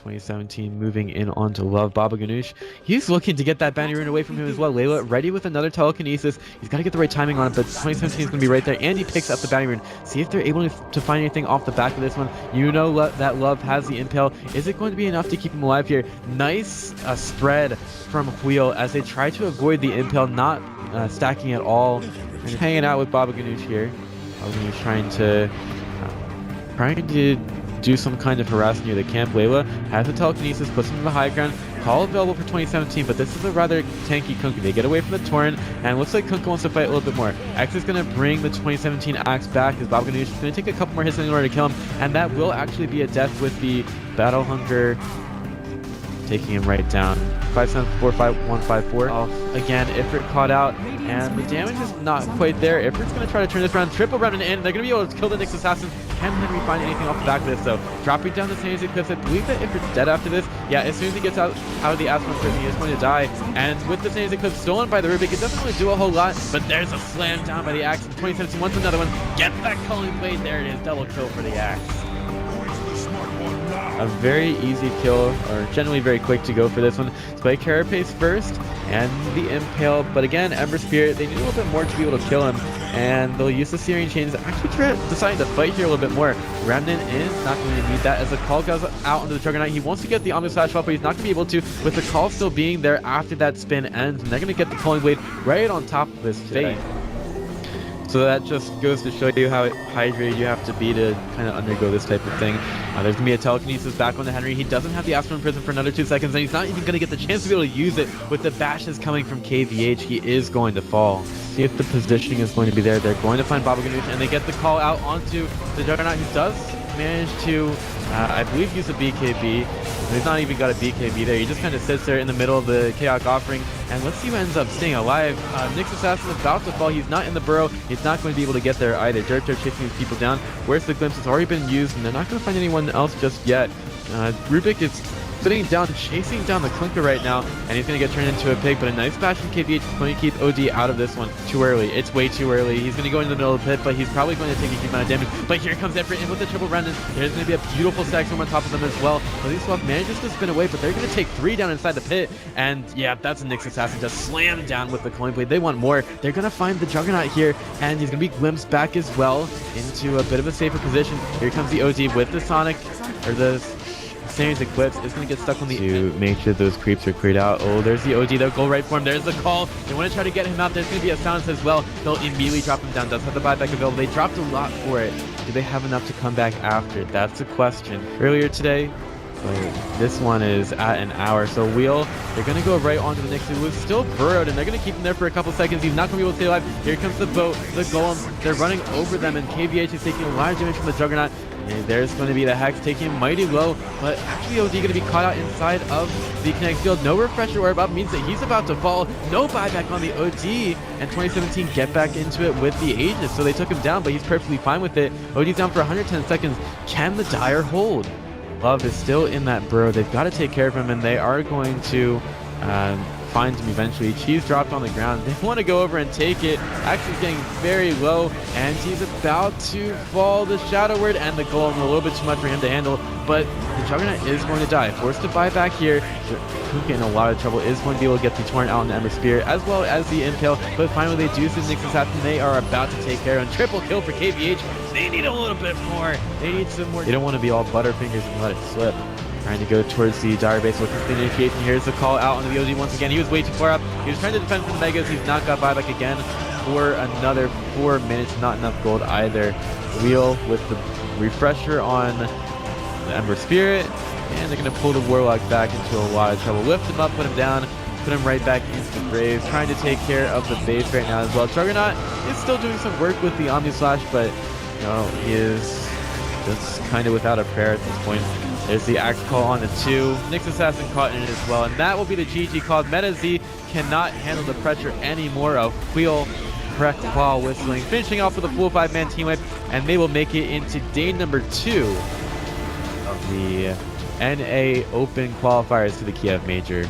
2017 moving in onto Love. Baba Ganoush, he's looking to get that bounty rune away from him as well. Layla ready with another telekinesis. He's got to get the right timing on it, but 2017 is going to be right there, and he picks up the bounty rune. See if they're able to find anything off the back of this one. You know that Love has the impale. Is it going to be enough to keep him alive here? Nice spread from Wheel as they try to avoid the impale, not stacking at all. And hanging out with Baba Ganoush here. Baba Ganoush trying to do some kind of harass near the camp. Layla has the telekinesis, puts him in the high ground. Call available for 2017, but this is a rather tanky Kunkka. They get away from the Torrent, and it looks like Kunkka wants to fight a little bit more. X is going to bring the 2017 axe back as Baba Ganoush is going to take a couple more hits in order to kill him, and that will actually be a death with the Battle Hunger taking him right down. 5745154. Again, Ifrit caught out, and the damage is not quite there. Ifrit's going to try to turn this around, triple round and in. They're going to be able to kill the Nyx Assassin. Can Henry find anything off the back of this, though? Dropping down the same Eclipse. I believe that Ifrit's dead after this. Yeah, as soon as he gets out of the Aspen prison, he is going to die. And with the same Eclipse stolen by the Rubik, it doesn't really do a whole lot, but there's a slam down by the Axe. 2017 wants another one. Get that Culling Blade. There it is. Double kill for the Axe. A very easy kill, or generally very quick to go for this one. Spike Carapace first, and the Impale, but again, Ember Spirit, they need a little bit more to be able to kill him, and they'll use the Searing Chains, actually deciding to fight here a little bit more. Remnant is not going to need that, as the call goes out onto the Juggernaut. He wants to get the Omni Slash off, but he's not going to be able to, with the call still being there after that spin ends, and they're going to get the Culling Blade right on top of his Fate. So that just goes to show you how hydrated you have to be to kind of undergo this type of thing. There's going to be a telekinesis back onto Henry. He doesn't have the Aspen Prison for another 2 seconds, and he's not even going to get the chance to be able to use it. With the bashes coming from KVH, he is going to fall. See if the positioning is going to be there. They're going to find Baba Ganoush, and they get the call out onto the Juggernaut, who does manage to, I believe, use a BKB. He's not even got a BKB there. He just kind of sits there in the middle of the Chaotic Offering, and let's see who ends up staying alive. Nyx Assassin is about to fall. He's not in the burrow. He's not going to be able to get there either. Dirt chasing these people down. Where's the Glimpse? It's already been used, and they're not going to find anyone else just yet. Rubik is sitting down, chasing down the Kunkka right now, and he's going to get turned into a pig, but a nice bash from KVH is going to keep OD out of this one. Too early. It's way too early. He's going to go into the middle of the pit, but he's probably going to take a huge amount of damage. But here comes Ifrit in with the triple remnant. There's going to be a beautiful stack storm on top of them as well. Police Swap manages to spin away, but they're going to take 3 down inside the pit, and yeah, that's a Nyx Assassin just slammed down with the Culling Blade. They want more. They're going to find the Juggernaut here, and he's going to be glimpsed back as well into a bit of a safer position. Here comes the OD with the Sonic, or the Series Eclipse is going to get stuck on the to make sure those creeps are cleared out. Oh, there's the OG. They'll go right for him. There's the call. They want to try to get him out. There's going to be a silence as well. They'll immediately drop him down. Does have the buyback available. They dropped a lot for it. Do they have enough to come back after? That's the question. Earlier today, this one is at an hour. So Wheel, they're going to go right onto the Nyx, who was still burrowed, and they're going to keep him there for a couple seconds. He's not going to be able to stay alive. Here comes the boat, the Golem. They're running over them, and KVH is taking a lot of damage from the Juggernaut. And there's going to be the Hex taking him mighty low, but actually OD going to be caught out inside of the Kinetic Field. No Refresher Orb up means that he's about to fall. No buyback on the OD, and 2017 get back into it with the Aegis. So they took him down, but he's perfectly fine with it. OD's down for 110 seconds. Can the Dire hold? Love is still in that burrow. They've got to take care of him, and they are going to find him eventually. Cheese dropped on the ground. They want to go over and take it. Actually getting very low, and he's about to fall. The Shadow Word and the Golem, a little bit too much for him to handle, but the Juggernaut is going to die. Forced to buy back here. Kunkka in a lot of trouble, is going to be able to get the Torrent out in the Ember Spear, as well as the Impale, but finally they do see the Nyx Assassin. They are about to take care of him. Triple kill for KVH. They need a little bit more. They need some more. They don't want to be all Butterfingers and let it slip. Trying to go towards the Dire base, looking for the initiation. Here's the call out on the OG once again. He was way too far up. He was trying to defend from the Megas. He's not got buyback again for another 4 minutes. Not enough gold either. Wheel with the refresher on the Ember Spirit, and they're going to pull the Warlock back into a lot of trouble. Lift him up, put him down, put him right back into the grave. Trying to take care of the base right now as well. Juggernaut is still doing some work with the Omni Slash, but you know, he is just kind of without a prayer at this point. There's the Axe call on the 2. Nyx Assassin caught in it as well, and that will be the GG call. Meta Z cannot handle the pressure anymore of Wheel Whreck While Whistling, finishing off with a full 5-man team wipe, and they will make it into day number 2 of the NA Open qualifiers to the Kiev Major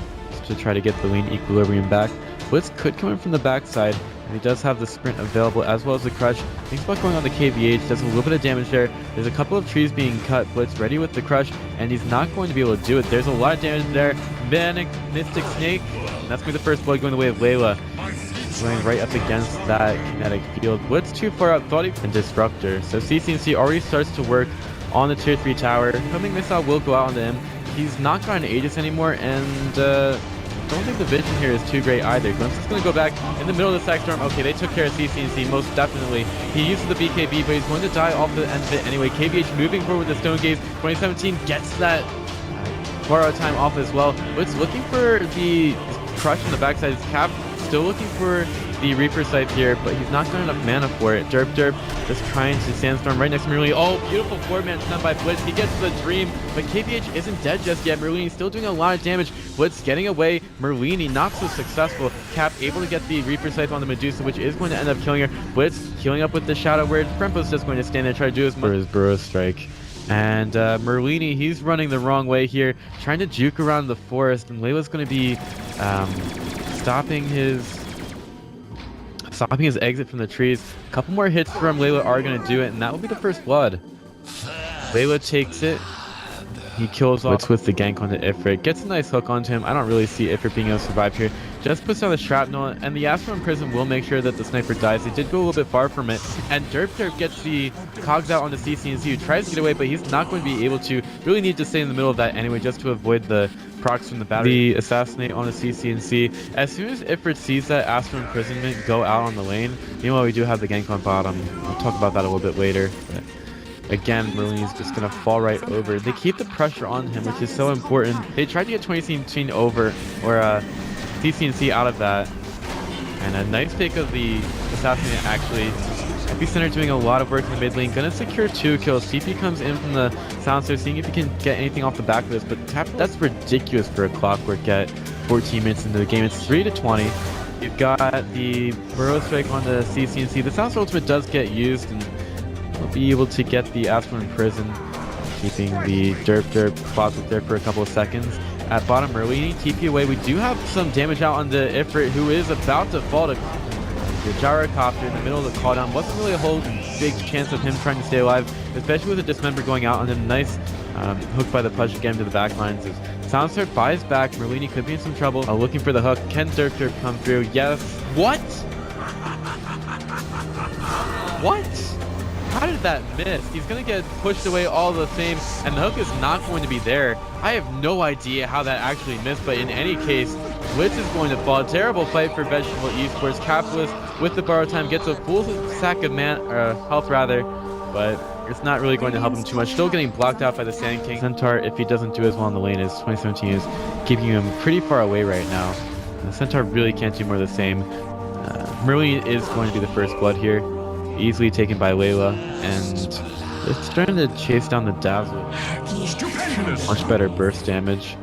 to try to get the lean equilibrium back. Blitz could come in from the backside. And he does have the sprint available as well as the crush. Thinks about going on the KVH, does a little bit of damage there. There's a couple of trees being cut. Blitz ready with the crush, and he's not going to be able to do it. There's a lot of damage there. Manic Mystic Snake, and that's going to be the first blood going the way of Layla. Going right up against that kinetic field. Blitz too far out, thought he and Disruptor. So CCNC already starts to work on the tier 3 tower. Coming missile will go out onto him. He's not got an Aegis anymore, and don't think the vision here is too great either. Glimpse is going to go back in the middle of the Stack Storm. Okay, they took care of CCNC, most definitely. He uses the BKB, but he's going to die off the end of it anyway. KVH moving forward with the Stone Gaze. 2017 gets that borrow time off as well. But it's looking for the crush on the backside. His Cap still looking for the Reaper Scythe here, but he's not got enough mana for it. Derp just trying to Sandstorm right next to Merlini. Oh, beautiful 4-man stun by Blitz. He gets the Dream, but KVH isn't dead just yet. Merlini still doing a lot of damage. Blitz getting away. Merlini not so successful. Cap able to get the Reaper Scythe on the Medusa, which is going to end up killing her. Blitz healing up with the Shadow Word. Frempo's just going to stand there and try to do his for his Burrow Strike. And Merlini, he's running the wrong way here, trying to juke around the forest, and Layla's going to be stopping his exit from the trees. A couple more hits from Layla are going to do it, and that will be the first blood. Layla takes it. He kills off with the gank onto Ifrit. Gets a nice hook onto him. I don't really see Ifrit being able to survive here. Just puts down the shrapnel, and the Astro in prison will make sure that the sniper dies. They did go a little bit far from it, and Derp gets the cogs out onto CCNC, who tries to get away, but he's not going to be able to. Really need to stay in the middle of that anyway, just to avoid the procs from the battery. The assassinate on the CCNC. As soon as Ifrit sees that Astro imprisonment go out on the lane, meanwhile we do have the gank on bottom. I'll talk about that a little bit later. But again, Merlini's just going to fall right over. They keep the pressure on him, which is so important. They tried to get 2017 over, or CCNC out of that. And a nice pick of the assassinate actually. Epicenter doing a lot of work in the mid lane. Gonna secure 2 kills. CP comes in from the silencer, seeing if he can get anything off the back of this. But that's ridiculous for a Clockwork at 14 minutes into the game. It's 3-20. You've got the Burrow Strike on the CCNC. The silencer ultimate does get used, and we'll be able to get the Astro in prison, keeping the Derp Clockwork there for a couple of seconds. At bottom, Merlini, TP away. We do have some damage out on the Ifrit, who is about to fall to the Gyrocopter in the middle of the call-down. Wasn't really a whole big chance of him trying to stay alive, especially with a Dismember going out on him. Nice hook by the push again to the back lines. Silencer buys back. Merlini could be in some trouble. Looking for the hook. Can Derp come through? Yes. What? What? How did that miss? He's going to get pushed away all the same, and the hook is not going to be there. I have no idea how that actually missed, but in any case, Blitz is going to fall. Terrible fight for Vegetable Esports. Capitalist with the borrow time gets a full sack of health rather, but it's not really going to help him too much. Still getting blocked out by the Sand King. Centaur, if he doesn't do as well in the lane as 2017 is, keeping him pretty far away right now. The Centaur really can't do more of the same. Merlini is going to be the first blood here. Easily taken by Layla, and it's starting to chase down the Dazzle. Much better burst damage.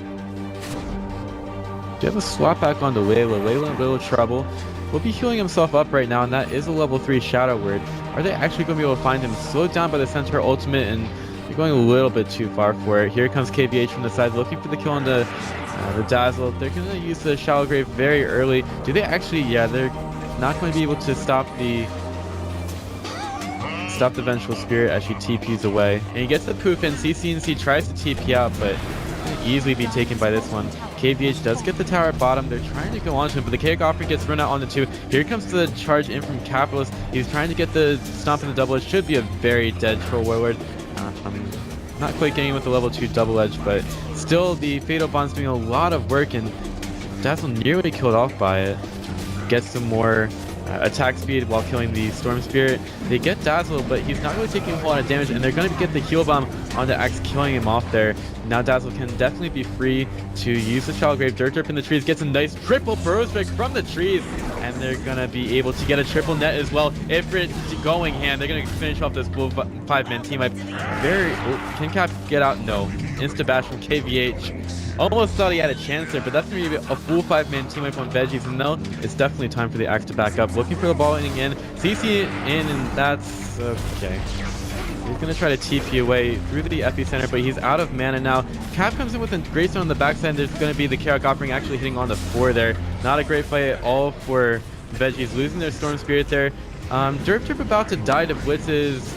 Do you have a swap back onto Layla? Layla in a little trouble. Will be healing himself up right now, and that is a level 3 Shadow Word. Are they actually going to be able to find him? Slowed down by the Centaur ultimate, and you're going a little bit too far for it. Here comes KVH from the side, looking for the kill on the Dazzle. They're going to use the Shallow Grave very early. Do they actually? Yeah, they're not going to be able to stop the Vengeful Spirit as she TPs away. And he gets the poof in. CCNC tries to TP out, but easily be taken by this one. KVH does get the tower at bottom. They're trying to go onto him, but the Chaotic Offering gets run out onto 2. Here comes the charge in from Capitalist. He's trying to get the stomp in the double edge. Should be a very dead Troll Warlord. Not quite getting with the level 2 double edge, but still the Fatal Bond's doing a lot of work, and Dazzle nearly killed off by it. Gets some more attack speed while killing the Storm Spirit. They get Dazzle, but he's not really taking a whole lot of damage, and they're going to get the heal bomb on the Axe, killing him off there. Now Dazzle can definitely be free to use the Shallow Grave. Derp in the trees gets a nice triple Burrow Strike from the trees, and they're going to be able to get a triple net as well. Ifrit going hand. They're going to finish off this full 5-man team. Can Cap get out? No. Insta bash from KVH. Almost thought he had a chance there, but that's going to be a full 5-man team wipe on Veggies, and no, it's definitely time for the Axe to back up. Looking for the ball inning in. CC in, and that's okay. He's going to try to TP away through the epicenter, but he's out of mana now. Cap comes in with a great stone on the backside. There's going to be the Chaotic Offering actually hitting on the 4 there. Not a great fight at all for Veggies losing their Storm Spirit there. Derp about to die to Blitz's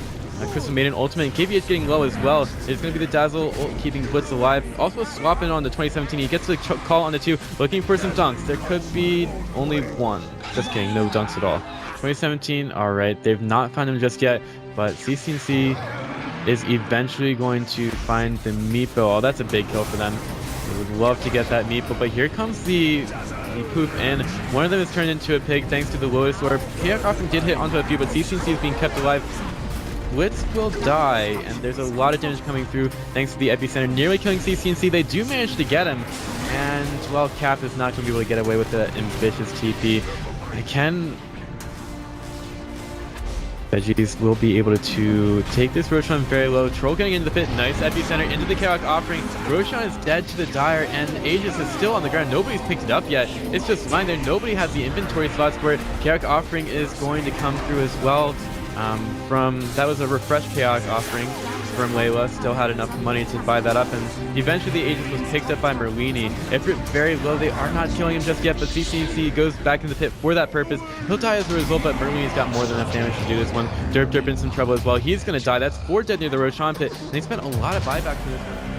Crystal Maiden ultimate, and KVH getting low as well. It's going to be the Dazzle keeping Blitz alive. Also swapping on the 2017. He gets the call on the 2, looking for some dunks. There could be only one. Just kidding, no dunks at all. 2017, alright, they've not found him just yet, but CCNC is eventually going to find the Meepo. Oh, that's a big kill for them. They would love to get that Meepo, but here comes the poof in. One of them is turned into a pig thanks to the Lotus Orb. Chaos often did hit onto a few, but CCNC is being kept alive. Blitz will die, and there's a lot of damage coming through thanks to the epicenter nearly killing CCNC. They do manage to get him, and well, Cap is not going to be able to get away with the ambitious TP. Again, Veggies will be able to take this Roshan very low. Troll getting into the pit. Nice epicenter into the Chaos offering. Roshan is dead to the Dire, and Aegis is still on the ground. Nobody's picked it up yet. It's just lying there. Nobody has the inventory slots for it. Chaos offering is going to come through as well. That was a refresh Chaos offering from Layla. Still had enough money to buy that up, and eventually the Aegis was picked up by Merlini. If it's very low, they are not killing him just yet, but CCNC goes back in the pit for that purpose. He'll die as a result, but Merlini's got more than enough damage to do this one. Derp in some trouble as well. He's going to die. That's 4 dead near the Roshan pit, and they spent a lot of buyback for this one.